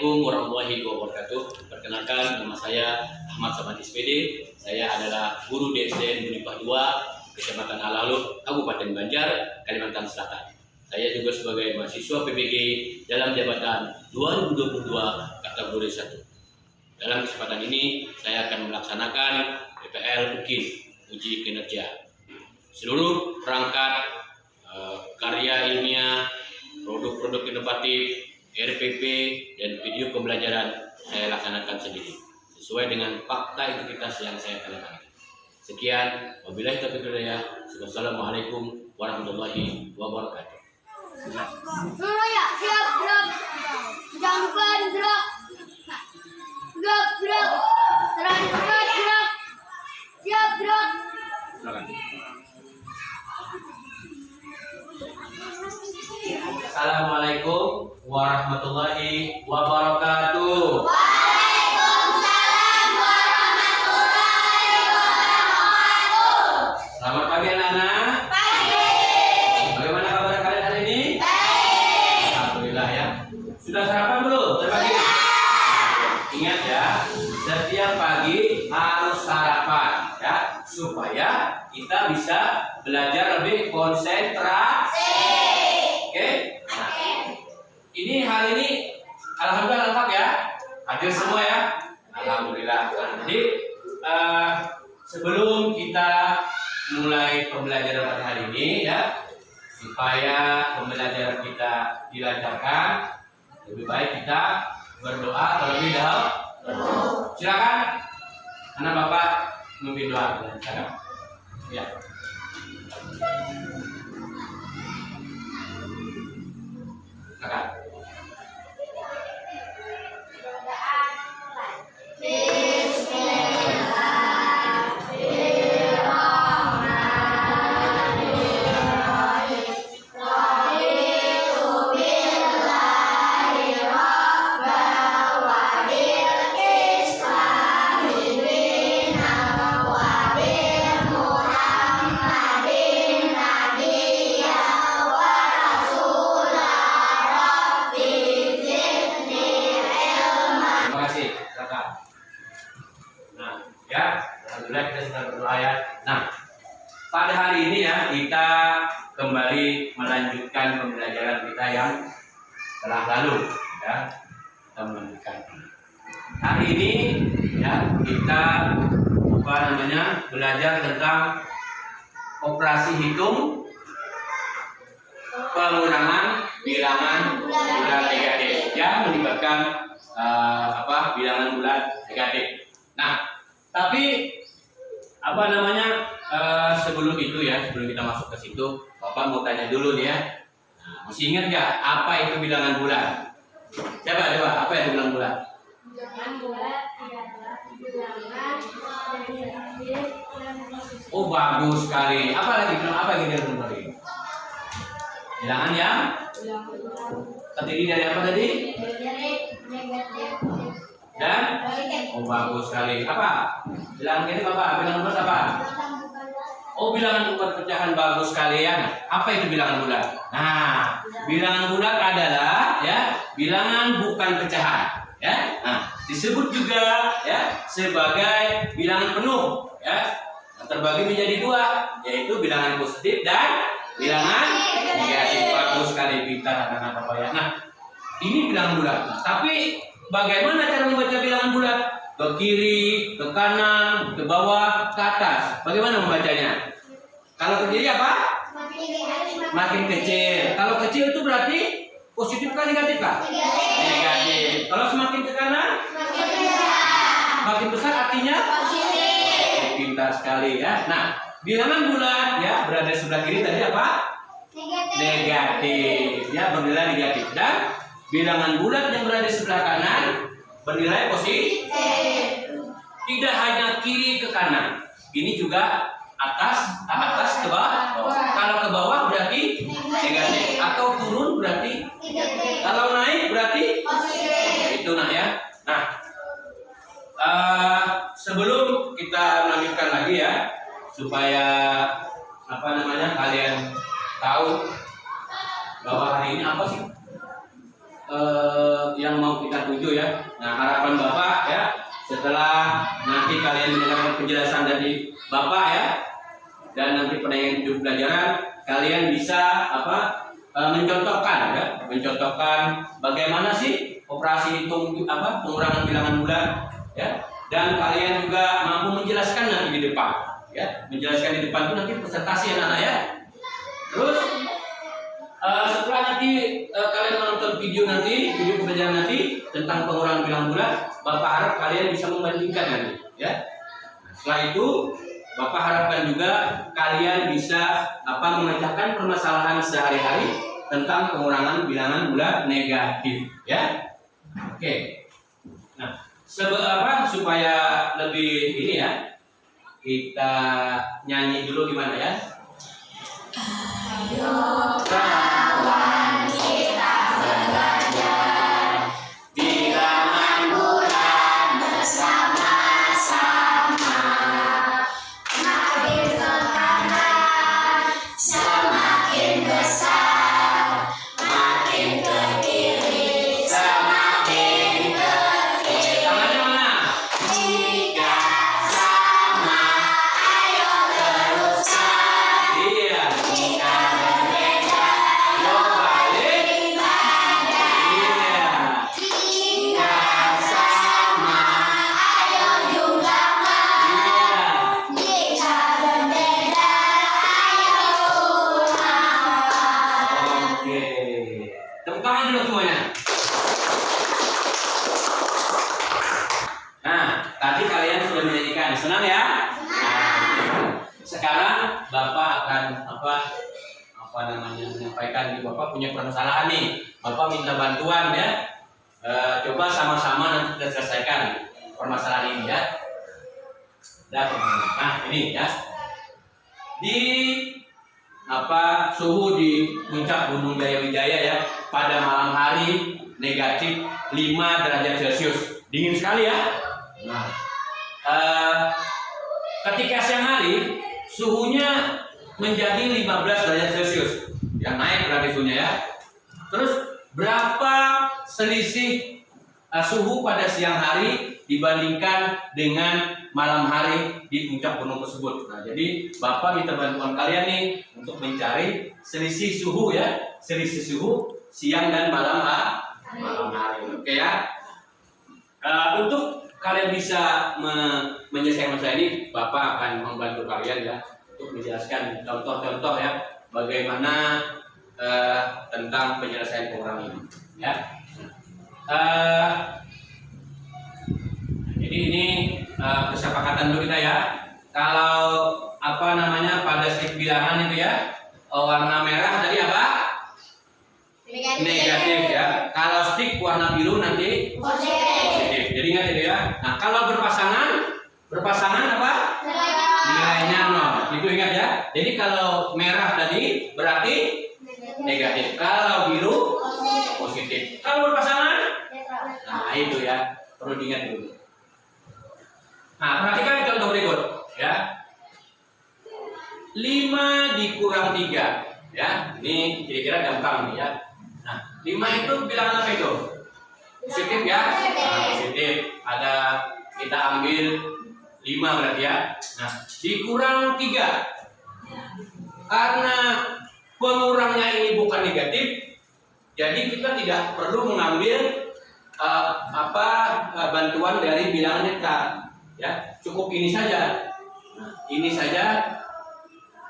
Assalamualaikum warahmatullahi wabarakatuh. Perkenalkan, nama saya Ahmad Samad SPD. Saya adalah guru di SDN Bunipah 2, Kecamatan Alalu, Kabupaten Banjar, Kalimantan Selatan. Saya juga sebagai mahasiswa PPG dalam jabatan 2022 kategori 1. Dalam kesempatan ini, saya akan melaksanakan PPL UKIN, uji kinerja. Seluruh perangkat karya ilmiah, produk-produk inovatif, RPP, dan video pembelajaran saya laksanakan sendiri sesuai dengan fakta integritas yang saya tandatangani. Sekian, wabillahi taufiq wal hidayah. Wassalamualaikum warahmatullahi wabarakatuh. Ya, siap, bro. Jangan lupa bro. Bro. Terangkat, bro. Siap, bro. Assalamualaikum warahmatullahi wabarakatuh. Waalaikumsalam warahmatullahi wabarakatuh. Selamat pagi anak-anak. Pagi. Bagaimana kabar kalian hari ini? Baik. Alhamdulillah ya. Sudah sarapan belum? Pagi. Ingat ya, setiap pagi harus sarapan ya, supaya kita bisa belajar lebih konsentrasi. Oke? Nah, ini hari ini alhamdulillah lengkap ya. Hadir semua ya. Alhamdulillah. Nah, jadi sebelum kita mulai pembelajaran pada hari ini ya, supaya pembelajaran kita dilancarkan, lebih baik kita berdoa terlebih dahulu. Silakan anak bapak memimpin doa. Silakan. Ya. Silakan. Alhamdulillah kita sudah berdoa ya. Nah, pada hari ini ya kita kembali melanjutkan pembelajaran kita yang telah lalu ya. Kita melanjutkan. Hari ini ya kita belajar tentang operasi hitung pengurangan bilangan bulat negatif yang melibatkan bilangan bulat negatif. Nah, tapi sebelum itu ya, sebelum kita masuk ke situ, Bapak mau tanya dulu nih ya. Nah, masih ingat nggak apa itu bilangan bulat? Coba, apa itu bilangan bulat? Bilangan bulat adalah bilangan negatif dan positif. Oh, bagus sekali. Apa lagi bilangan lagi? Bilangan yang terdiri dari apa tadi? Dari negatif Dan bagus sekali. Apa? Bilangan ini apa? Bilangan bulat apa? Oh, bilangan bulat pecahan, bagus sekali ya. Apa itu bilangan bulat? Nah, bilangan bulat adalah ya bilangan bukan pecahan ya. Nah, disebut juga ya sebagai bilangan penuh ya. Terbagi menjadi dua, yaitu bilangan positif dan bilangan negatif. Bagus sekali, pintar anak-anak Bapak ya. Nah, ini bilangan bulat. Nah, tapi bagaimana cara membaca bilangan bulat? Ke kiri, ke kanan, ke bawah, ke atas. Bagaimana membacanya? Kalau ke kiri apa? Makin kecil. Kalau kecil itu berarti positif kah negatif kah? Negatif. Kalau semakin ke kanan? Makin besar artinya? Positif. Pintar sekali ya. Nah, bilangan bulat ya berada sebelah kiri tadi apa? Negatif. Ya, bernilai negatif. Dan bilangan bulat yang berada di sebelah kanan bernilai positif. Tidak hanya kiri ke kanan, ini juga atas ke bawah. Kalau ke bawah berarti negatif, atau turun berarti negatif. Kalau naik berarti positif. Itu nah ya. Nah, sebelum kita melanjutkan lagi ya, supaya kalian tahu bahwa hari ini apa sih yang mau kita tuju ya. Nah, harapan Bapak ya, setelah nanti kalian mendengarkan penjelasan dari Bapak ya, dan nanti pendengar tujuh pelajaran, kalian bisa mencontohkan ya, mencontohkan bagaimana sih operasi hitung pengurangan bilangan bulan ya, dan kalian juga mampu menjelaskan nanti di depan ya, menjelaskan di depan itu nanti presentasi anak-anak ya. Terus setelah nanti kalian menonton video pembelajaran nanti tentang pengurangan bilangan bulan, Bapak harap kalian bisa membandingkan nanti ya. Setelah itu Bapak harapkan juga kalian bisa memecahkan permasalahan sehari-hari tentang pengurangan bilangan bulan negatif ya. Oke. Nah, supaya lebih ini ya, kita nyanyi dulu gimana ya? Ayo kawan kita belajar bilangan bulan bersama-sama. Makin ke kanan semakin besar, makin ke kiri semakin kecil. Tangannya mana? Jika sama, ayo teruskan. Iya. Jika berbeda, Yo balik. ibadah. Iya. Jika sama, ayo jumlahkan. Iya. Jika berbeda, ayo kurangkan. Oke. Tepuk tangan dulu semuanya. Nah, tadi kalian sudah menyanyikan, senang ya? Nah, sekarang Bapak akan menyampaikan, Bapak punya permasalahan nih. Bapak minta bantuan ya. Coba sama-sama nanti kita selesaikan permasalahan ini ya. Nah, ini ya. Di suhu di puncak Gunung Jayawijaya ya pada malam hari negatif 5 derajat Celcius, dingin sekali ya. Nah, ketika siang hari suhunya menjadi 15 derajat Celcius, yang naik berarti suhunya ya. Terus berapa selisih suhu pada siang hari dibandingkan dengan malam hari di puncak gunung tersebut. Nah, jadi Bapak minta bantuan kalian nih untuk mencari selisih suhu ya, selisih suhu siang dan malam hari. Oke ya. Untuk kalian bisa menyelesaikan masalah ini, Bapak akan membantu kalian ya untuk menjelaskan contoh-contoh ya bagaimana tentang penyelesaian pengurangan ini ya. Jadi ini kesepakatan dulu kita ya. Kalau pada stik bilangan itu ya, warna merah tadi apa? Negatif ya. Kalau stik warna biru nanti positif. Jadi ingat itu ya. Nah, kalau berpasangan apa? Nilainya 0. Itu ingat ya. Jadi kalau merah tadi berarti negatif. Kalau biru positif. Kalau berpasangan, nah itu ya, perlu diingat dulu. Nah, perhatikan contoh berikut ya. 5 dikurang 3 ya. Ini kira-kira gampang nih ya. Nah, 5 itu bilangan apa itu? Positif ya. Nah, positif. Ada kita ambil 5 berarti ya. Nah, dikurang 3. Karena pengurangnya ini bukan negatif, jadi kita tidak perlu mengambil bantuan dari bilangan netral ya, cukup ini saja. Nah, ini saja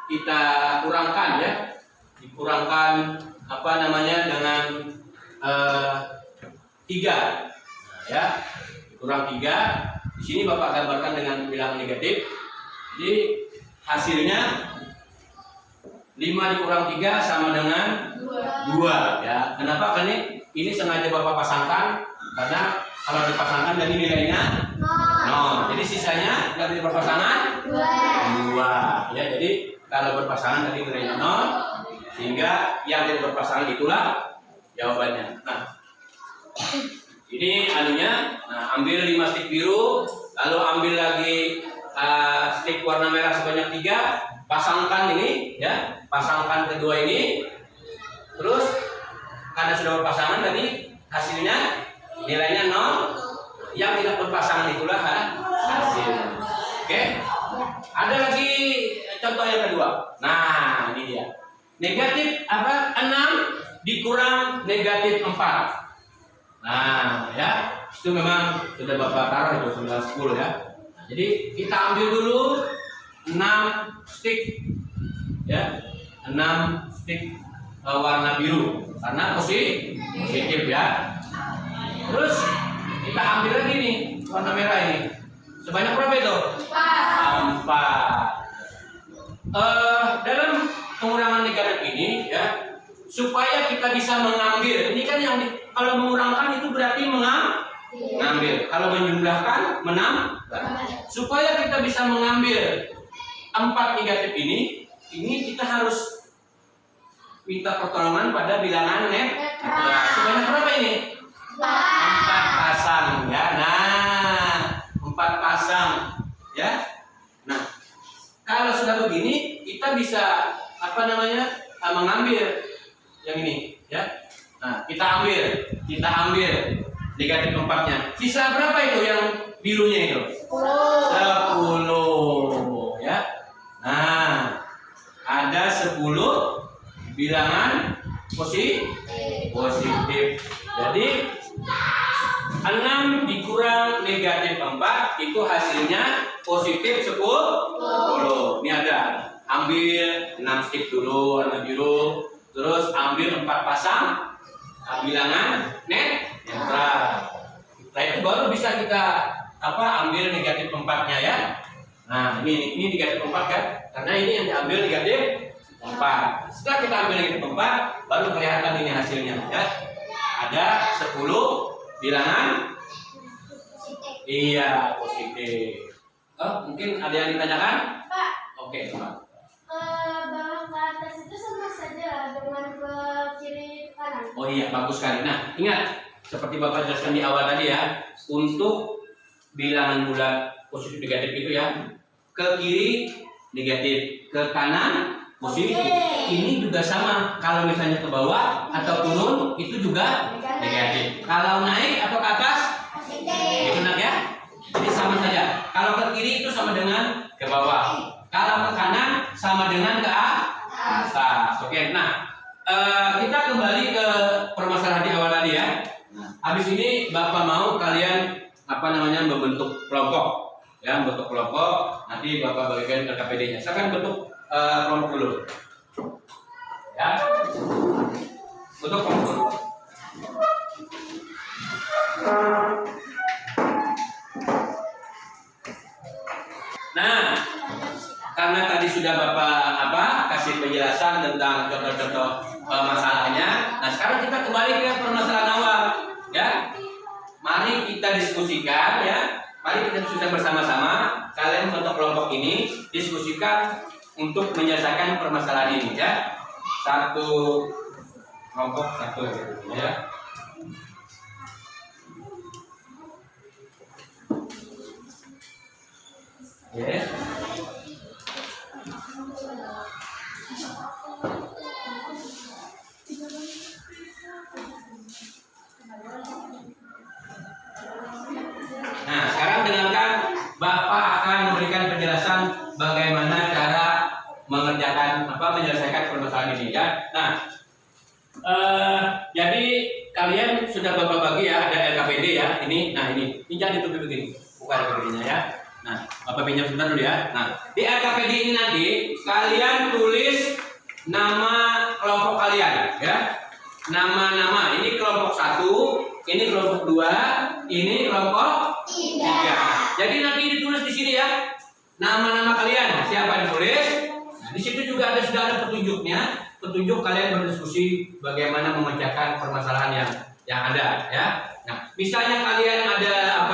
kita kurangkan ya, dikurangkan dengan 3 nah, ya, dikurang 3. Di sini Bapak gambarkan dengan bilangan negatif. Jadi hasilnya 5 dikurang 3 sama dengan 2 ya. Kenapa? Karena ini sengaja Bapak pasangkan, karena kalau dipasangkan jadi nilainya 0. Jadi sisanya dari berpasangan 2 ya. Jadi kalau berpasangan tadi nilainya 0, sehingga yang tidak berpasangan itulah jawabannya. Nah, ini anunya. Nah, ambil 5 stik biru, lalu ambil lagi stik warna merah sebanyak 3, pasangkan ini ya, pasangkan kedua ini. Terus karena sudah berpasangan tadi hasilnya nilainya 0. Yang tidak berpasangan itulah hasilnya. Oke? Ada lagi contoh yang kedua. Nah, ini dia. Negatif apa? 6 dikurang negatif 4. Nah, ya. Itu memang sudah Bapak taruh itu 9, 10 ya. Nah, jadi kita ambil dulu 6 stick ya. 6 stick warna biru karena positif ya. Terus kita ambil lagi nih warna merah ini. Sebanyak berapa itu? 4. Dalam pengurangan negatif ini ya, supaya kita bisa mengambil. Ini kan yang kalau mengurangkan itu berarti mengambil. Kalau menjumlahkan menambah. Supaya kita bisa mengambil 4 negatif ini kita harus minta pertolongan pada bilangan netral. Sebanyak berapa ini? 4 pasang ya. Nah, 4 pasang ya. Nah, kalau sudah begini kita bisa mengambil yang ini ya. Nah, kita ambil negatif 4-nya. Sisa berapa itu yang birunya itu? 10 ya. Nah, ada 10 bilangan positif. Jadi 6 dikurang negatif 4 itu hasilnya positif 10. Ini ada. Ambil 6 stick dulu warna biru, terus ambil 4 pasang bilangan netral. Nah, itu baru bisa kita ambil negatif 4-nya ya. Nah, ini negatif 4 kan? Karena ini yang diambil negatif 4. Setelah kita ambil negatif 4, baru kelihatan ini hasilnya ya. Ada 10 bilangan iya positif. Mungkin ada yang ditanyakan? Pak. Oke, Pak. Bawah ke atas itu sama saja dengan ke kiri kanan. Oh iya, bagus sekali. Nah, ingat seperti Bapak jelaskan di awal tadi ya, untuk bilangan bulat positif negatif itu ya, ke kiri negatif, ke kanan positif. Ini juga sama. Kalau misalnya ke bawah atau turun itu juga negatif. Kalau naik atau ke atas Positif. benar ya. Jadi sama saja. Kalau ke kiri itu sama dengan ke bawah. Kalau ke kanan sama dengan ke atas. Oke. Nah, kita kembali ke permasalahan di awal tadi ya. Nah, habis ini Bapak mau kalian membentuk kelompok. Ya, membentuk kelompok. Nanti Bapak bagikan LKPD-nya. Saya akan bentuk kelompok dulu. Ya. Bentuk kelompok dulu. Nah, karena tadi sudah Bapak kasih penjelasan tentang contoh-contoh masalahnya. Nah, sekarang kita kembali ke permasalahan awal, ya. Mari kita diskusikan, ya. Mari kita diskusikan bersama-sama. Kalian untuk kelompok ini diskusikan untuk menyelesaikan permasalahan ini, ya. Satu kelompok satu, ya. Ya. Nah, sekarang dengarkan, Bapak akan memberikan penjelasan bagaimana cara menyelesaikan permasalahan ini, ya. Nah, jadi kalian sudah Bapak bagi ya, ada LKPD ya, ini, nah ini jangan ditutup begini, buka LKPD-nya ya. Nah, Bapak pinjam sebentar dulu ya. Nah, di LKPD ini nanti kalian tulis nama kelompok kalian, ya. Nama-nama, ini kelompok 1, ini kelompok 2, ini kelompok 3. Jadi nanti ditulis di sini ya, nama-nama kalian. Siapa yang tulis? Nah, di situ juga sudah ada petunjuknya. Petunjuk kalian berdiskusi bagaimana memecahkan permasalahan yang ada, ya. Nah, misalnya kalian ada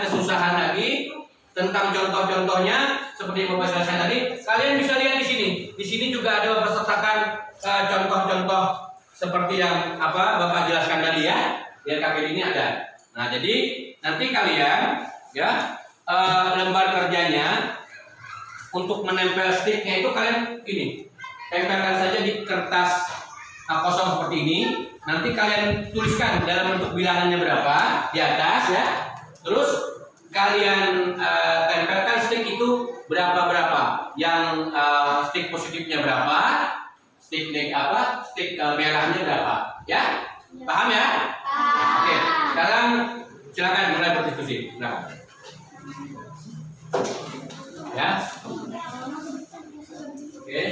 kesusahan lagi tentang contoh-contohnya seperti yang Bapak jelaskan tadi, kalian bisa lihat di sini. Di sini juga ada Bapak sertakan contoh-contoh seperti yang Bapak jelaskan tadi ya. Di LKPD ini ada. Nah, jadi nanti kalian ya lembar kerjanya untuk menempel sticknya itu kalian ini tempelkan saja di kertas kosong seperti ini. nanti kalian tuliskan dalam bentuk bilangannya berapa di atas ya. Terus kalian tempelkan stick itu berapa. Yang stick positifnya berapa, stick merahnya berapa. Ya? Paham ya? Oke, sekarang silakan mulai berdiskusi. Nah. Ya. Oke.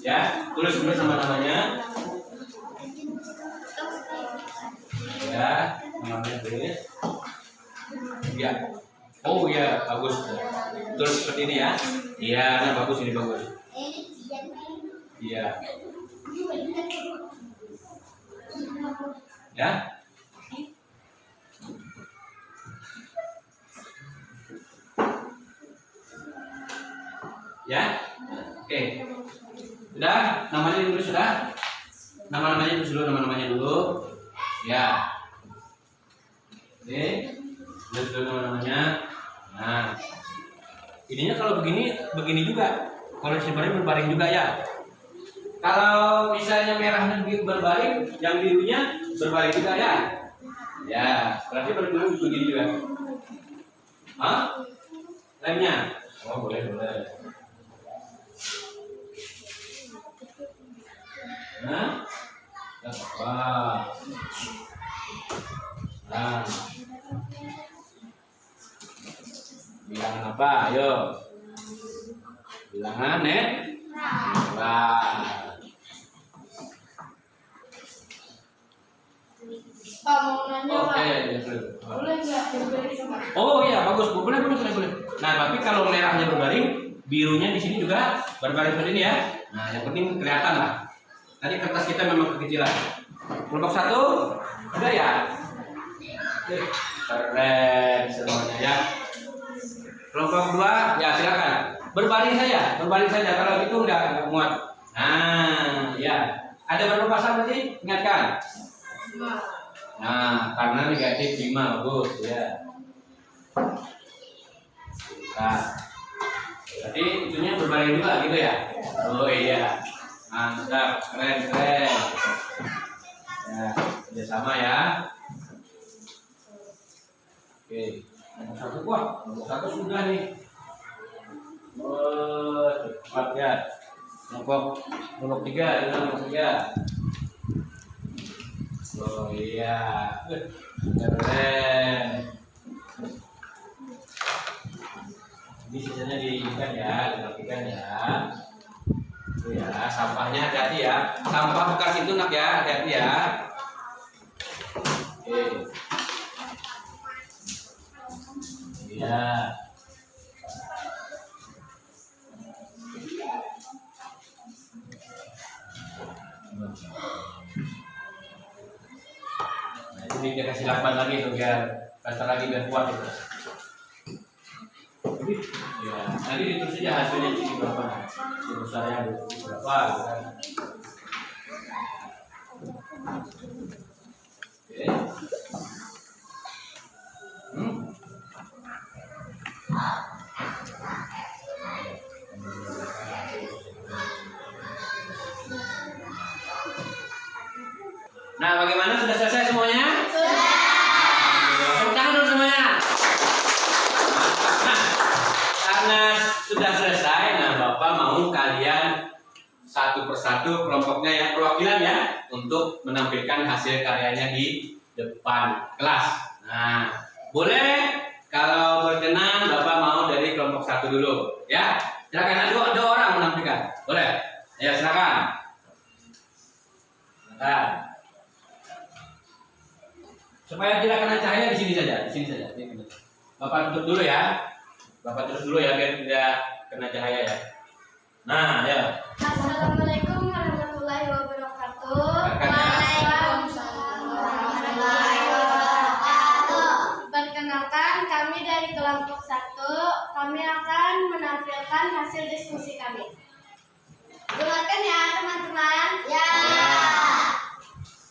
Ya, tulis dulu nama-namanya. Ya, namanya tulis. Ya. Oh iya, bagus. Tulis seperti ini ya. Iya, nah bagus, ini bagus. Iya. Ya. Ya. Oke. Sudah, namanya dulu sudah. Nama-namanya dulu. Ya. Oke. Tulis dulu nama-namanya. Nah. Ininya kalau begini juga. Kalau sebenarnya berbaring juga ya. Kalau misalnya merahnya berbaring, yang birunya berbaring juga ya. Ya, berarti berbaring begini juga. Hah? Lemnya? Oh, boleh. Nah, apa? Nah, bilangan apa? Ayo. Bilangan Mau nanya Oke, Pak, boleh nggak berbaring sama? Oh iya, bagus. Boleh. Nah, tapi kalau merahnya berbaring, birunya di sini juga berbaring seperti ini ya. Nah, yang penting kelihatan lah. Tadi kertas kita memang kekecilan. Kelompok 1, udah ya? Oke, keren semuanya ya. Kelompok 2, ya silakan. Berbaring saja. Kalau itu enggak muat. Nah, ya. Ada berapa pasang tadi? Ingatkan. Nah, karena negatif 5, bagus ya. Nah, berarti itunya berbaring juga gitu ya? Oh iya, mantap, keren. Ya, kerjasama ya. Oke, nomor satu sudah nih. Oh, cepat ya. Nomor 3, nomor 3. Oh iya, keren. Ini sisanya diikan ya, dirapikan ya. Itu ya, sampahnya hati-hati ya. Sampah bekas itu nak ya, hati-hati ya. Oke. Iya. Ini dia kasih lakban lagi tuh biar plaster lagi biar kuat itu. Ya, nanti ditulis aja hasilnya ini berapa. Besarnya berapa gitu kan. Oke. Nah, bagaimana, sudah selesai semuanya? Tepuk tangan dulu semuanya. Nah, karena sudah selesai, nah Bapak mau kalian satu persatu kelompoknya ya, perwakilan ya, untuk menampilkan hasil karyanya di depan kelas. Nah, boleh kalau berkenan Bapak mau dari kelompok 1 dulu, ya. Silakan, ada orang menampilkan, boleh? Ya, silakan. Supaya tidak kena cahaya di sini saja. Bapak tutup dulu ya. Biar tidak kena cahaya ya. Nah, ya. Assalamualaikum warahmatullahi wabarakatuh. Waalaikumsalam warahmatullahi wabarakatuh. Perkenalkan, kami dari kelompok 1. Kami akan menampilkan hasil diskusi kami. Dengarkan ya teman-teman. Ya.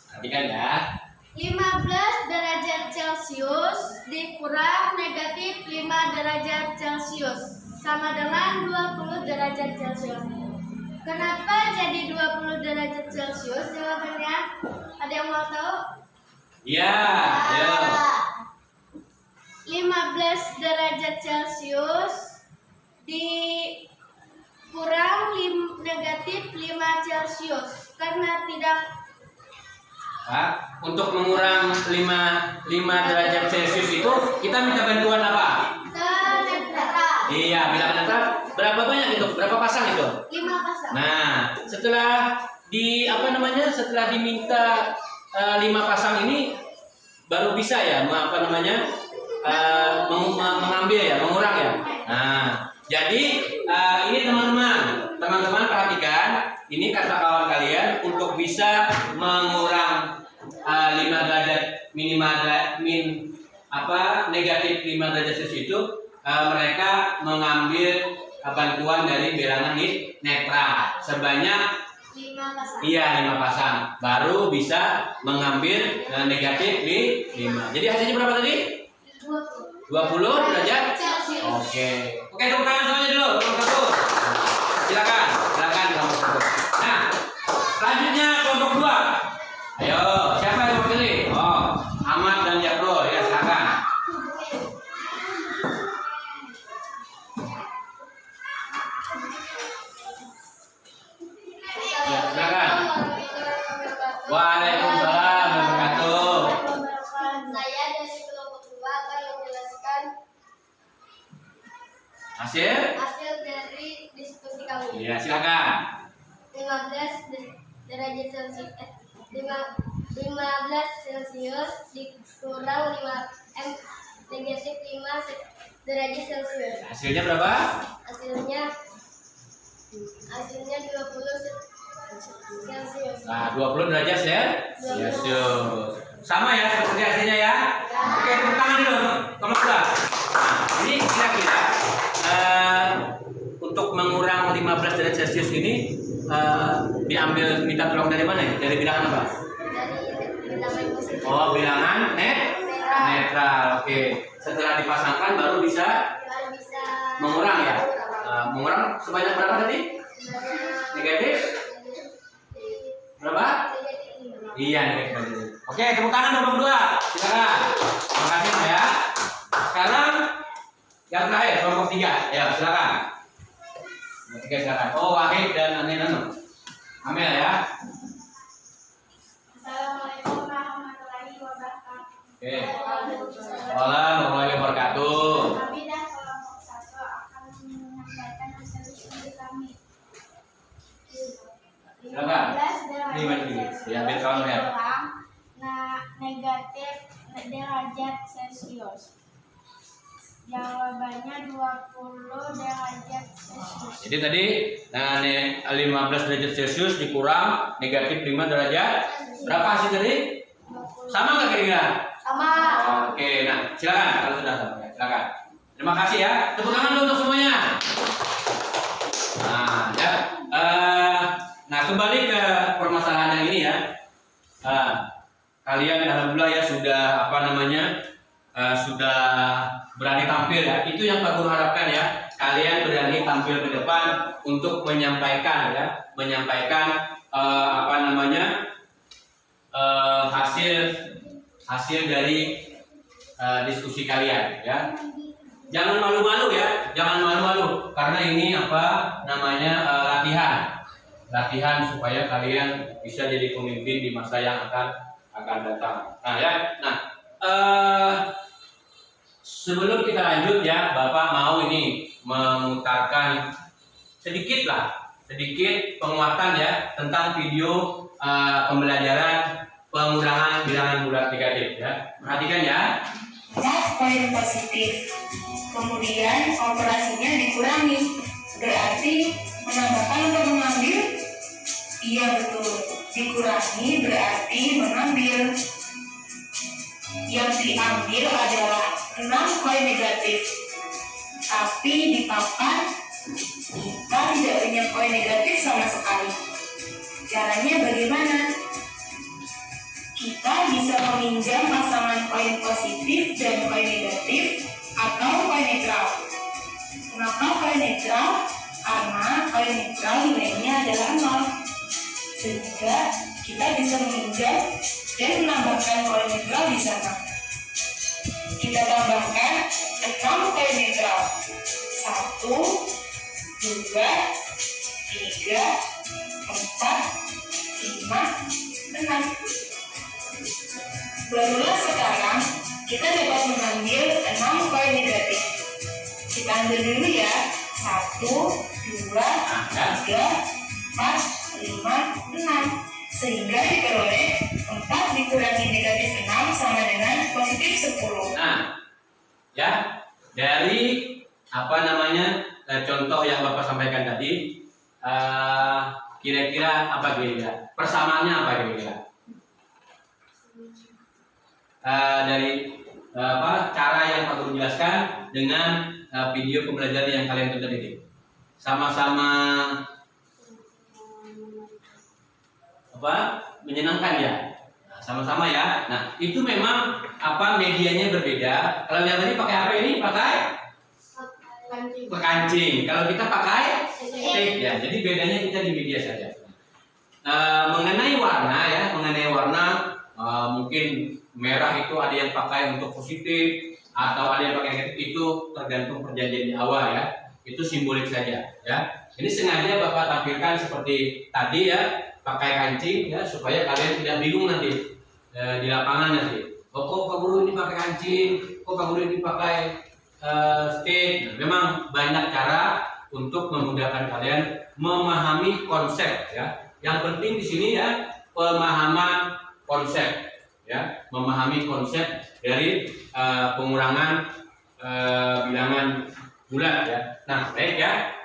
Perhatikan ya. 15 derajat Celcius dikurang negatif 5 derajat Celcius sama dengan 20 derajat Celcius. Kenapa jadi 20 derajat Celcius? Jawabannya, ada yang mau tahu? Iya, ayo. 15 derajat Celcius dikurang negatif 5 Celcius karena tidak Pak, untuk mengurang 5 derajat Celcius itu kita minta bantuan apa? netral. Iya, bilangan netral. Berapa banyak itu? Berapa pasang itu? 5 pasang. Nah, setelah setelah diminta 5 pasang ini baru bisa ya mengambil ya, mengurang ya. Nah, jadi ini teman-teman perhatikan, ini kata kawan kalian untuk bisa mengurang 5 derajat negatif 5 derajat Celcius itu mereka mengambil bantuan dari bilangan netral sebanyak 5 pasang. Iya, 5 pasang. Baru bisa mengambil negatif 5. Jadi hasilnya berapa tadi? 20 derajat Celcius. Oke, tepuk tangan semuanya dulu. Kelompok 1. Silakan kelompok 1. Nah, selanjutnya kelompok 2. Ayo, siapa yang mau pilih? Oh, Ahmad dan Japro, ya silakan. Ya, silakan. Waalaikumsalam wabarakatuh. Saya dari kelompok 2 akan menjelaskan Hasil? hasil dari diskusi kami. Iya, silakan. 15 derajat Celcius 15 Celcius dikurang 5 negatif 5 derajat Celcius. Hasilnya berapa? Hasilnya 20 Celcius. Nah, 20 derajat ya. Celcius. Sama ya seperti hasilnya ya. Oke, tepuk tangan dulu. Kelompok 2. Nah, ini kira-kira untuk mengurang 15 derajat Celcius ini diambil minta tolong dari mana ya? Dari bilangan apa? Dari bilangan positif. Oh, bilangan netral. Oke. Setelah dipasangkan baru bisa Baru bisa mengurang ya. Mengurang sebanyak berapa tadi? Negatif berapa? Iya, negatif. Oke, tepuk tangan kelompok 2. Silakan. Terima kasih ya. Sekarang yang terakhir kelompok 3. Ya, silakan. Kelompok 3 silakan. Oh, Wahid dan Amel ya. Assalamualaikum warahmatullahi wabarakatuh. Oke. Waalaikumsalam warahmatullahi wabarakatuh. Kami dan kelompok 1 akan menyampaikan hasil diskusi kami. Silakan. 15 Ini maju dulu. Ya, biar kamu lihat. dikurang negatif derajat Celcius. Jawabannya 20 derajat Celcius. Jadi tadi 15 derajat Celcius dikurang negatif 5 derajat. Berapa hasil tadi? 20. Sama nggak kira-kira? Sama. Oke, nah silakan kalau sudah sama ya, silakan. Terima kasih ya. Tepuk tangan dulu untuk semuanya. Nah, ya. Nah kembali ke permasalahan yang ini ya. Kalian alhamdulillah ya sudah sudah berani tampil ya. Itu yang Pak Guru harapkan ya. Kalian berani tampil ke depan untuk menyampaikan hasil dari diskusi kalian ya. Jangan malu-malu ya, jangan malu-malu karena ini latihan supaya kalian bisa jadi pemimpin di masa yang akan datang. Nah ya, sebelum kita lanjut ya, Bapak mau ini memutarkan sedikit penguatan ya tentang video pembelajaran pengurangan bilangan bulat negatif ya. Perhatikan ya. Nah, poin positif. Kemudian operasinya dikurangi. Berarti menambahkan atau mengambil? Iya betul. Dikurangi berarti mengambil. Yang diambil adalah 6 koin negatif. Tapi di papan kita tidak punya koin negatif sama sekali. Caranya bagaimana? Kita bisa meminjam pasangan koin positif dan koin negatif atau koin netral. Kenapa koin netral? Karena koin netral nilainya adalah 0. Sehingga kita bisa meminjam dan menambahkan koin netral di sana. Kita tambahkan 6 koin netral. 1, 2, 3, 4, 5, 6. Barulah sekarang kita dapat mengambil 6 koin negatif. Kita ambil dulu ya. 1, 2, 3, 4, 5, 6. Sehingga diperoleh 4 dikurangi negatif 6 sama dengan positif 10. Nah, ya, dari contoh yang Bapak sampaikan tadi, kira-kira apa kira-kira? Persamaannya apa kira-kira? Dari cara yang Pak Guru jelaskan dengan video pembelajaran yang kalian tonton ini, sama-sama menyenangkan ya, sama-sama ya. Nah, itu memang medianya berbeda. Kalau yang tadi pakai apa ini? Pakai kancing. Kalau kita pakai stick ya. Jadi bedanya kita di media saja. Mengenai warna mungkin merah itu ada yang pakai untuk positif atau ada yang pakai negatif, itu tergantung perjanjian di awal ya. Itu simbolik saja ya. Ini sengaja Bapak tampilkan seperti tadi ya, pakai kancing ya, supaya kalian tidak bingung nanti di lapangan nanti. Kok Pak Guru ini pakai kancing, kok Pak Guru ini pakai stick. Nah, memang banyak cara untuk memudahkan kalian memahami konsep ya. Yang penting di sini ya, pemahaman konsep ya, memahami konsep dari pengurangan bilangan bulat ya. Nah, baik ya.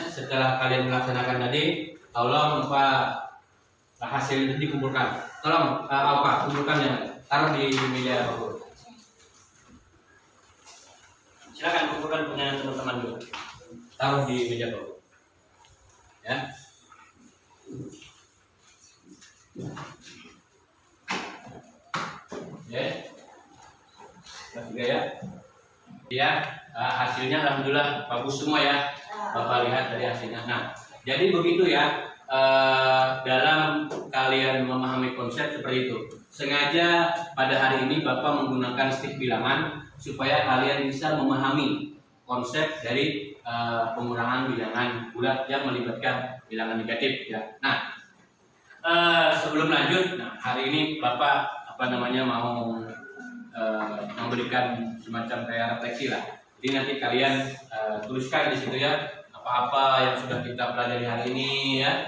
Setelah kalian melaksanakan tadi, tolong hasil dikumpulkan. Tolong kumpulkannya, taruh di meja Pak Guru. Silakan kumpulkan punya teman-teman dulu, taruh di meja Pak Guru. Ya. Ya. Tiga ya. Ya, hasilnya alhamdulillah bagus semua ya. Bapak lihat dari hasilnya. Nah, jadi begitu ya. Dalam kalian memahami konsep seperti itu. Sengaja pada hari ini Bapak menggunakan stick bilangan supaya kalian bisa memahami konsep dari pengurangan bilangan bulat yang melibatkan bilangan negatif ya. Nah, sebelum lanjut, hari ini Bapak mau memberikan semacam kayak refleksi lah. Jadi nanti kalian tuliskan di situ ya, apa-apa yang sudah kita pelajari hari ini ya,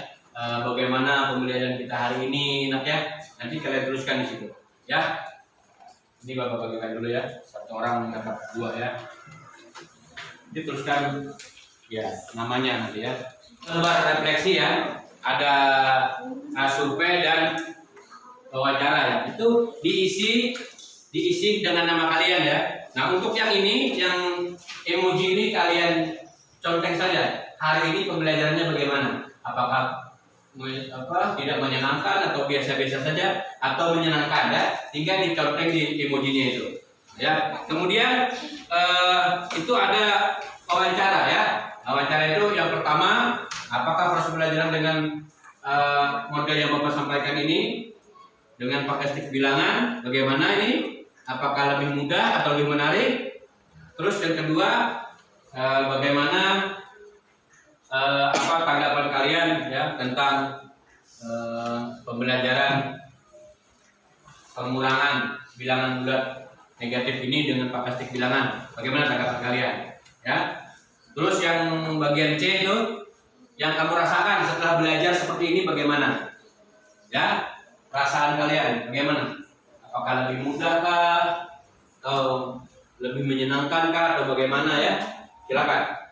bagaimana pembelajaran kita hari ini, nanti kalian tuliskan di situ ya. Ini Bapak bagikan dulu ya, satu orang mendapat 2 ya. Jadi tuliskan ya namanya nanti ya. Lembar refleksi ya, ada survei dan wawancara ya. Itu diisi dengan nama kalian ya. Nah, untuk yang ini, yang emoji ini kalian conteng saja. Hari ini pembelajarannya bagaimana? Apakah tidak menyenangkan atau biasa-biasa saja atau menyenangkan ya? Tinggal diconteng di emojinya itu. Ya. Kemudian itu ada wawancara ya. Wawancara itu yang pertama, apakah proses pembelajaran dengan model yang Bapak sampaikan ini dengan pakai stick bilangan bagaimana ini? Apakah lebih mudah atau lebih menarik? Terus yang kedua, bagaimana tanggapan kalian ya tentang pembelajaran pengurangan bilangan bulat negatif ini dengan pakai stick bilangan? Bagaimana tanggapan kalian? Ya. Terus yang bagian C itu, yang kamu rasakan setelah belajar seperti ini bagaimana? Ya, perasaan kalian bagaimana? Apakah lebih mudah kah? Atau lebih menyenangkan kah? Atau bagaimana ya? Silakan.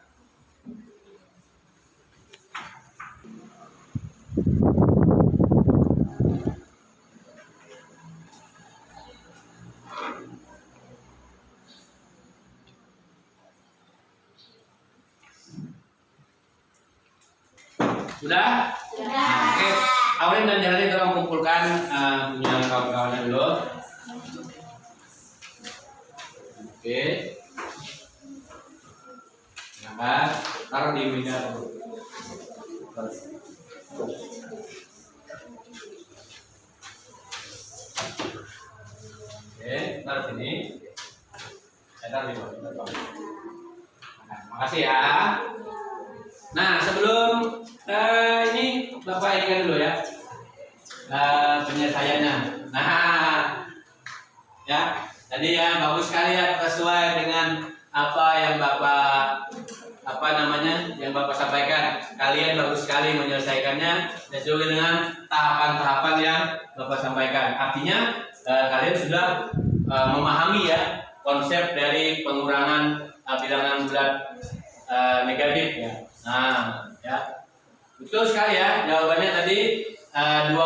Sudah? Sudah. Oke. Awalin dan Jalani tolong kumpulkan punya kawan-kawannya dulu. Oke. Silakan. Taruh di meja dulu. Oke, taruh sini. Saya taruh di bawah. Nah, makasih ya. Nah, sebelum ini Bapak ingat dulu ya penyelesaiannya. Nah, ya, tadi ya bagus sekali ya, sesuai dengan apa yang Bapak yang Bapak sampaikan. Kalian bagus sekali menyelesaikannya sesuai dengan tahapan-tahapan yang Bapak sampaikan. Artinya kalian sudah memahami ya konsep dari pengurangan bilangan bulat negatif ya. Nah, ya. Betul sekali ya, jawabannya tadi 20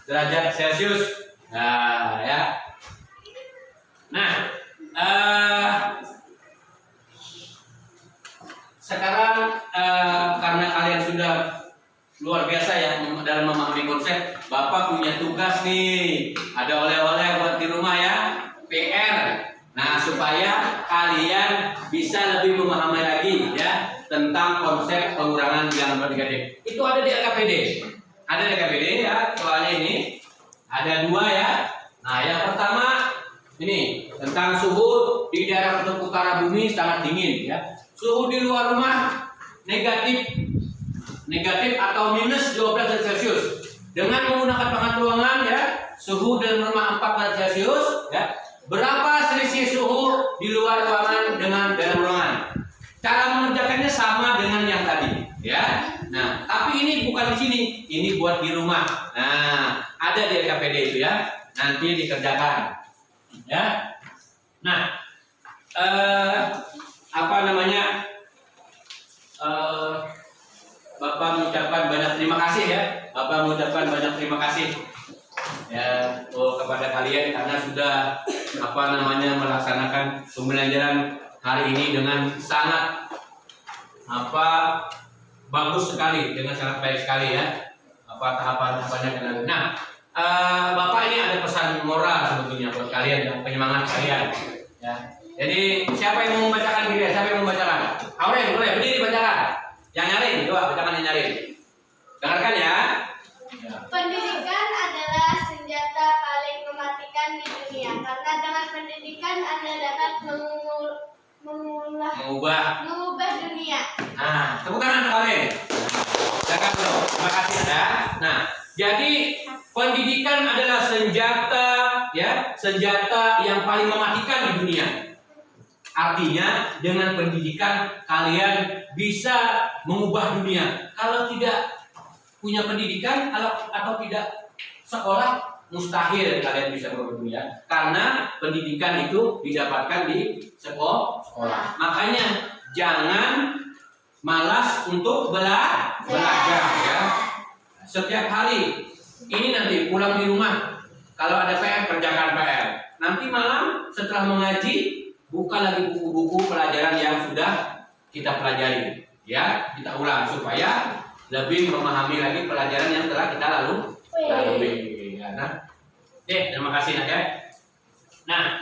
derajat Celcius. Nah, ya. Nah, sekarang karena kalian sudah luar biasa ya dalam memahami konsep, Bapak punya tugas nih. Ada oleh-oleh buat di rumah ya, PR. Nah, supaya kalian bisa lebih memahami lagi ya tentang konsep pengurangan bilangan bulat negatif. Itu ada di LKPD. Ada di LKPD ya, soalnya ini ada 2 ya. Nah, yang pertama ini tentang suhu di daerah kutub utara bumi sangat dingin ya. Suhu di luar rumah negatif atau minus 12 derajat Celcius. Dengan menggunakan penghangat ruangan ya, suhu dalam rumah 4 derajat Celcius ya. Berapa selisih suhu di luar ruangan dengan dalam ruangan? Cara mengerjakannya sama dengan yang tadi ya. Nah, tapi ini bukan di sini, ini buat di rumah. Nah, ada di LKPD itu ya. Nanti dikerjakan. Ya. Nah, Bapak mengucapkan banyak terima kasih ya. Bapak mengucapkan banyak terima kasih ya kepada kalian karena sudah melaksanakan pembelajaran hari ini dengan sangat bagus sekali, dengan sangat baik sekali ya. Tahapan-tahapannya. Nah, Bapak ini ada pesan moral sebetulnya buat kalian ya, penyemangat kalian ya. Jadi siapa yang mau membacakan diri? Siapa yang mau membacakan? Auren, boleh berdiri bacakan. Yang nyaring, coba bacakan yang nyaring. Dengarkan ya. Pendidikan adalah senjata paling mematikan di dunia karena dengan pendidikan Anda dapat mengubah dunia. Nah, tepuk tangan Auren. Silakan bro. Terima kasih ya. Nah, jadi pendidikan adalah senjata yang paling mematikan di dunia. Artinya dengan pendidikan kalian bisa mengubah dunia. Kalau tidak punya pendidikan atau tidak sekolah, mustahil kalian bisa mengubah dunia. Karena pendidikan itu didapatkan di sekolah. Makanya jangan malas untuk belajar ya. Setiap hari ini nanti pulang di rumah, kalau ada PR kerjakan PR. Nanti malam setelah mengaji buka lagi buku-buku pelajaran yang sudah kita pelajari ya, kita ulang supaya lebih memahami lagi pelajaran yang telah kita lalui ya. Nah, terima kasih Nak ya. Nah,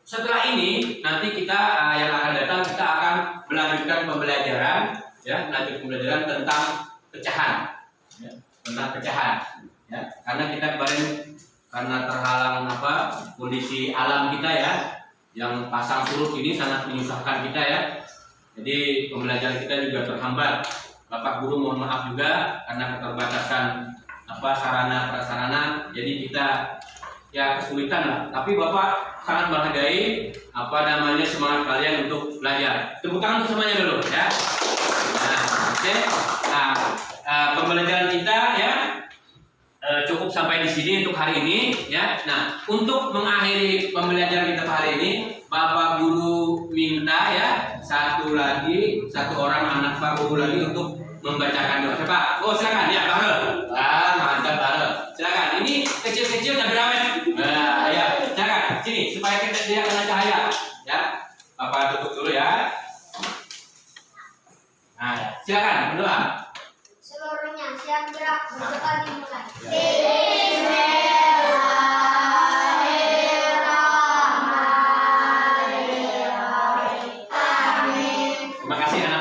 setelah ini nanti kita yang akan datang kita akan melanjutkan pembelajaran ya, tentang pecahan ya, ya. Karena kita kemarin karena terhalang kondisi alam kita ya, yang pasang surut ini sangat menyusahkan kita ya. Jadi pembelajaran kita juga terhambat. Bapak guru mohon maaf juga karena keterbatasan sarana prasarana. Jadi kita ya kesulitan lah. Tapi Bapak sangat menghargai semangat kalian untuk belajar. Tepuk tangan untuk semuanya dulu ya. Nah, oke. Nah, pembelajaran kita ya cukup sampai di sini untuk hari ini ya. Nah, untuk mengakhiri pembelajaran kita hari ini, Bapak guru minta ya satu orang anak Pak guru lagi untuk membacakan doa. Siapa? Oh, silakan ya, Barel. Mantap Barel. Silakan. Ini kecil-kecil tapi ramai. Nah, ya, silakan. Sini supaya kita lihat dengan cahaya ya. Bapak tutup dulu ya. Nah, silakan berdoa. Seluruhnya siap gerak, berdoa dimulai. Terima kasih anak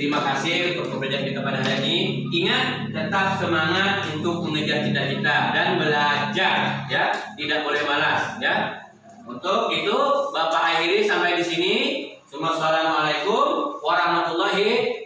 terima kasih untuk pembelajaran kita pada hari ini. Ingat, tetap semangat untuk mengejar cita-cita dan belajar, ya. Tidak boleh malas, ya. Untuk itu Bapak akhiri sampai di sini. Assalamualaikum warahmatullahi